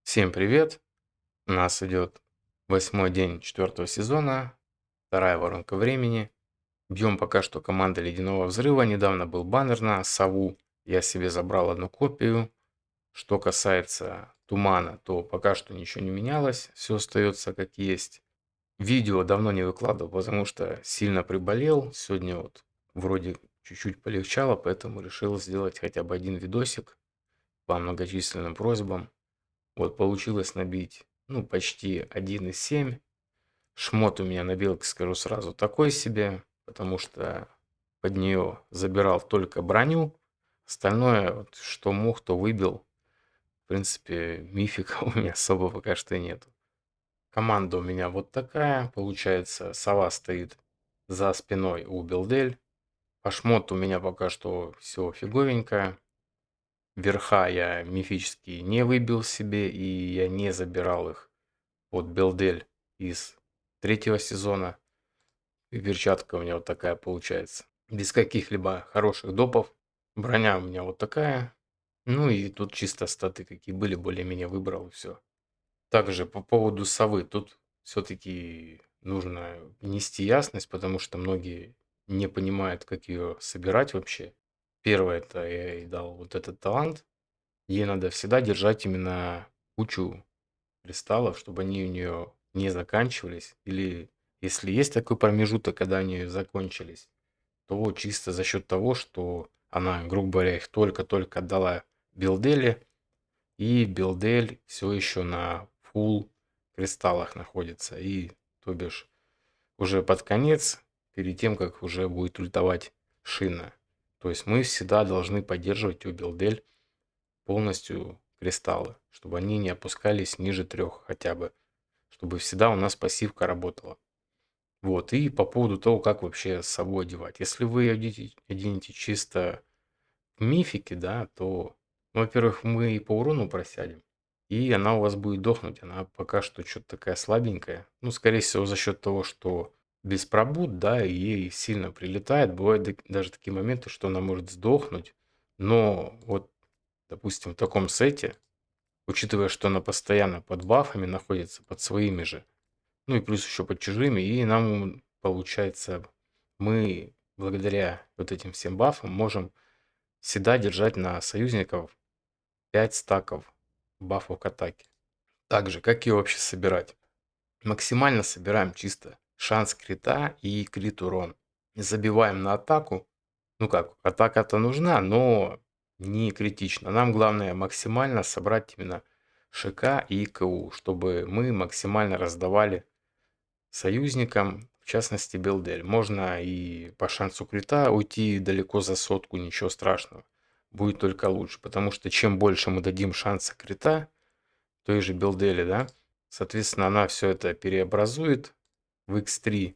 Всем привет! У нас идет 8-й день 4-го сезона, вторая воронка времени. Бьем пока что команда Ледяного Взрыва. Недавно был баннер на сову. Я себе забрал одну копию. Что касается тумана, то пока что ничего не менялось. Все остается как есть. Видео давно не выкладывал, потому что сильно приболел. Сегодня вот вроде чуть-чуть полегчало, поэтому решил сделать хотя бы один видосик по многочисленным просьбам. Вот получилось набить, ну, почти 1,7. Шмот у меня на белке, скажу сразу, такой себе, потому что под нее забирал только броню. Остальное, вот, что мог, то выбил. В принципе, мифика у меня особо пока что нету. Команда у меня вот такая. Получается, сова стоит за спиной у Белдель. По шмоту у меня пока что все фиговенько. Верха я мифические не выбил себе, и я не забирал их под Белдель из 3-го сезона. И перчатка у меня вот такая получается. Без каких-либо хороших допов. Броня у меня вот такая. Ну и тут чисто статы какие были, более-менее выбрал и все. Также по поводу совы. Тут все-таки нужно внести ясность, потому что многие не понимают, как ее собирать вообще. Первое, это я ей дал вот этот талант. Ей надо всегда держать именно кучу кристаллов, чтобы они у нее не заканчивались. Или если есть такой промежуток, когда они закончились, то чисто за счет того, что она, грубо говоря, их только-только отдала Билдели, и Билдель все еще на фул кристаллах находится. И, то бишь, уже под конец, перед тем, как уже будет ультовать шина. То есть мы всегда должны поддерживать у Билдель полностью кристаллы, чтобы они не опускались ниже 3 хотя бы, чтобы всегда у нас пассивка работала. Вот, и по поводу того, как вообще с собой одевать. Если вы оденете чисто в мифике, да, то, ну, во-первых, мы и по урону просядем, и она у вас будет дохнуть. Она пока что что-то такая слабенькая. Ну, скорее всего, за счет того, что без пробуд, да, и ей сильно прилетает. Бывают даже такие моменты, что она может сдохнуть. Но вот, допустим, в таком сете, учитывая, что она постоянно под бафами находится, под своими же, ну и плюс еще под чужими, и нам, получается, мы благодаря вот этим всем бафам можем всегда держать на союзников 5 стаков бафов к атаке. Также, как ее вообще собирать? Максимально собираем чисто шанс крита и крит урон. Забиваем на атаку. Ну как, атака-то нужна, но не критично. Нам главное максимально собрать именно ШК и КУ, чтобы мы максимально раздавали союзникам, в частности Белдель. Можно и по шансу крита уйти далеко за сотку, ничего страшного. Будет только лучше, потому что чем больше мы дадим шанса крита, той же Белдели, да, соответственно, она все это переобразует в X3.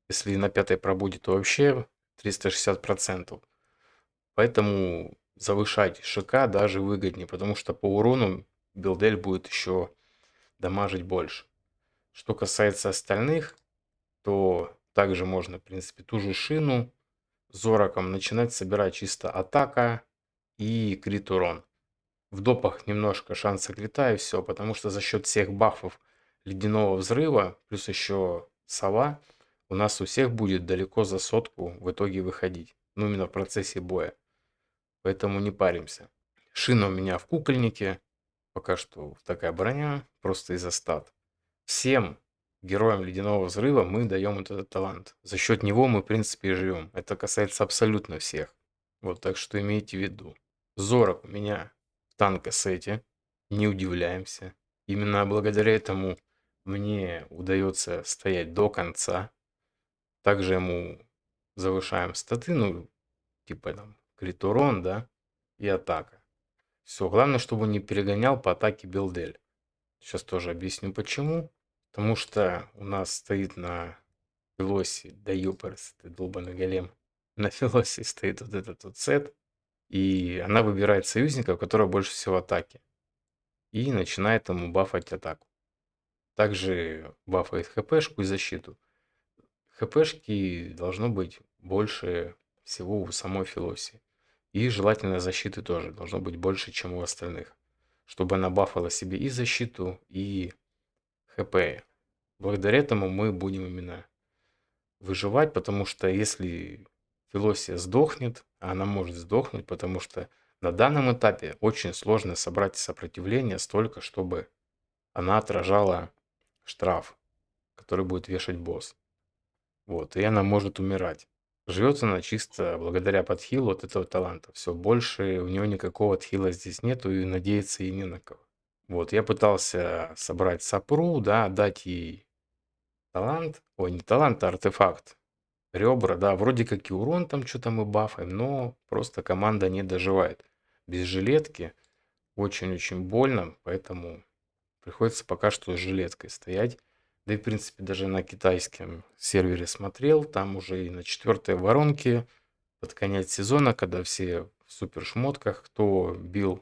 Если на 5-й пробуде, то вообще 360%. Поэтому завышать ШК даже выгоднее, потому что по урону Белдель будет еще дамажить больше. Что касается остальных, то также можно, в принципе, ту же шину Зороком начинать собирать чисто атака и крит урон. В допах немножко шанса крита и все, потому что за счет всех бафов Ледяного Взрыва, плюс еще сова, у нас у всех будет далеко за сотку в итоге выходить. Ну, именно в процессе боя. Поэтому не паримся. Шина у меня в кукольнике. Пока что такая броня, просто из-за стат. Всем героям Ледяного Взрыва мы даем вот этот талант. За счет него мы, в принципе, и живем. Это касается абсолютно всех. Вот, так что имейте в виду. Зорок у меня в танк-кассете. Не удивляемся. Именно благодаря этому мне удается стоять до конца. Также ему завышаем статы, ну, типа там крит урон, да, и атака. Все, главное, чтобы не перегонял по атаке Белдель. Сейчас тоже объясню почему. Потому что у нас стоит на филосе, да ёпарс, ты долбаный голем. На филосе стоит вот этот вот сет, и она выбирает союзника, у которого больше всего атаки, и начинает ему бафать атаку. Также бафает хпшку и защиту. Хпшки должно быть больше всего у самой филоси. И желательно защиты тоже должно быть больше, чем у остальных. чтобы она бафала себе и защиту, и ХП. Благодаря этому мы будем именно выживать, потому что если Филосия сдохнет, а она может сдохнуть, потому что на данном этапе очень сложно собрать сопротивление столько, чтобы она отражала штраф, который будет вешать босс. Вот, и она может умирать. Живет она чисто благодаря подхилу от этого таланта. Все, больше у нее никакого отхила здесь нету, и надеяться и не на кого. Вот, я пытался собрать сапру, да, дать ей талант. Ой, не талант, а артефакт. Ребра, да, вроде как и урон там что-то мы бафаем, но просто команда не доживает. Без жилетки очень-очень больно, поэтому приходится пока что с жилеткой стоять. Да и, в принципе, даже на китайском сервере смотрел, там уже и на 4-й воронке, под конец сезона, когда все в супер шмотках, кто бил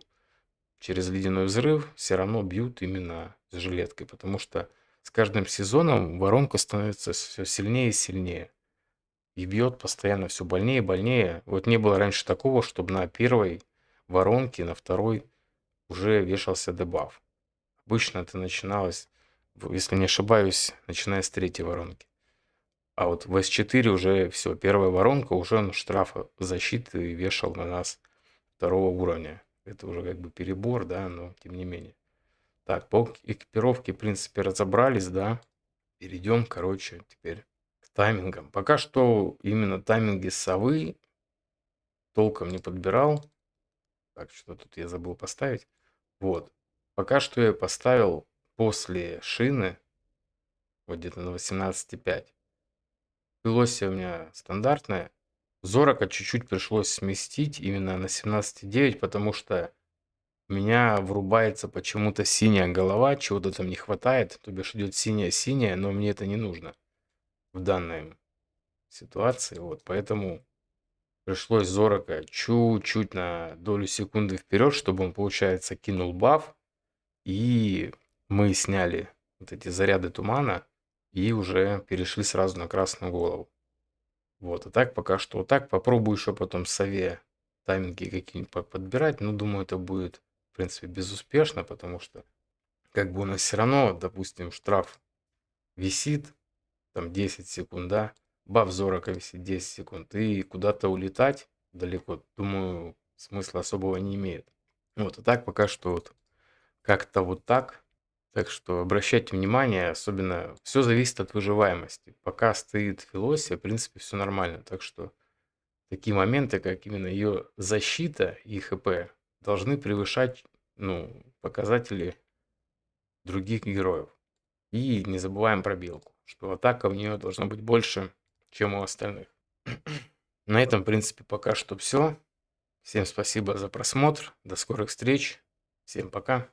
через ледяной взрыв, все равно бьют именно с жилеткой, потому что с каждым сезоном воронка становится все сильнее и сильнее. И бьет постоянно все больнее и больнее. Вот не было раньше такого, чтобы на первой воронке, на второй уже вешался дебаф. Обычно это начиналось, если не ошибаюсь, начиная с третьей воронки. А вот в S4 уже все, первая воронка, уже он штрафа защиты вешал на нас второго уровня. Это уже как бы перебор, да, но тем не менее. Так, по экипировке, в принципе, разобрались, да. Перейдем, короче, теперь к таймингам. Пока что именно тайминги совы толком не подбирал. Так, что тут я забыл поставить. Вот. Пока что я поставил после шины, вот где-то на 18,5. Филосия у меня стандартная. Зорока чуть-чуть пришлось сместить именно на 17,9, потому что у меня врубается почему-то синяя голова, чего-то там не хватает. То бишь идет синяя-синяя, но мне это не нужно в данной ситуации. Вот, поэтому пришлось Зорока чуть-чуть на долю секунды вперед, чтобы он, получается, кинул баф. И мы сняли вот эти заряды тумана и уже перешли сразу на красную голову. Вот, а так пока что вот так. Попробую еще потом сове тайминги какие-нибудь подбирать. Но думаю, это будет, в принципе, безуспешно, потому что как бы у нас все равно, допустим, штраф висит там 10 секунд, да, баф Зорока висит 10 секунд, и куда-то улетать далеко, думаю, смысла особого не имеет. Вот, а так пока что вот как-то вот так. Так что обращайте внимание, особенно все зависит от выживаемости. Пока стоит Филосия, в принципе, все нормально. Так что такие моменты, как именно ее защита и ХП, должны превышать, ну, показатели других героев. И не забываем про белку, что атака у нее должна быть больше, чем у остальных. На этом, в принципе, пока что все. Всем спасибо за просмотр. До скорых встреч. Всем пока.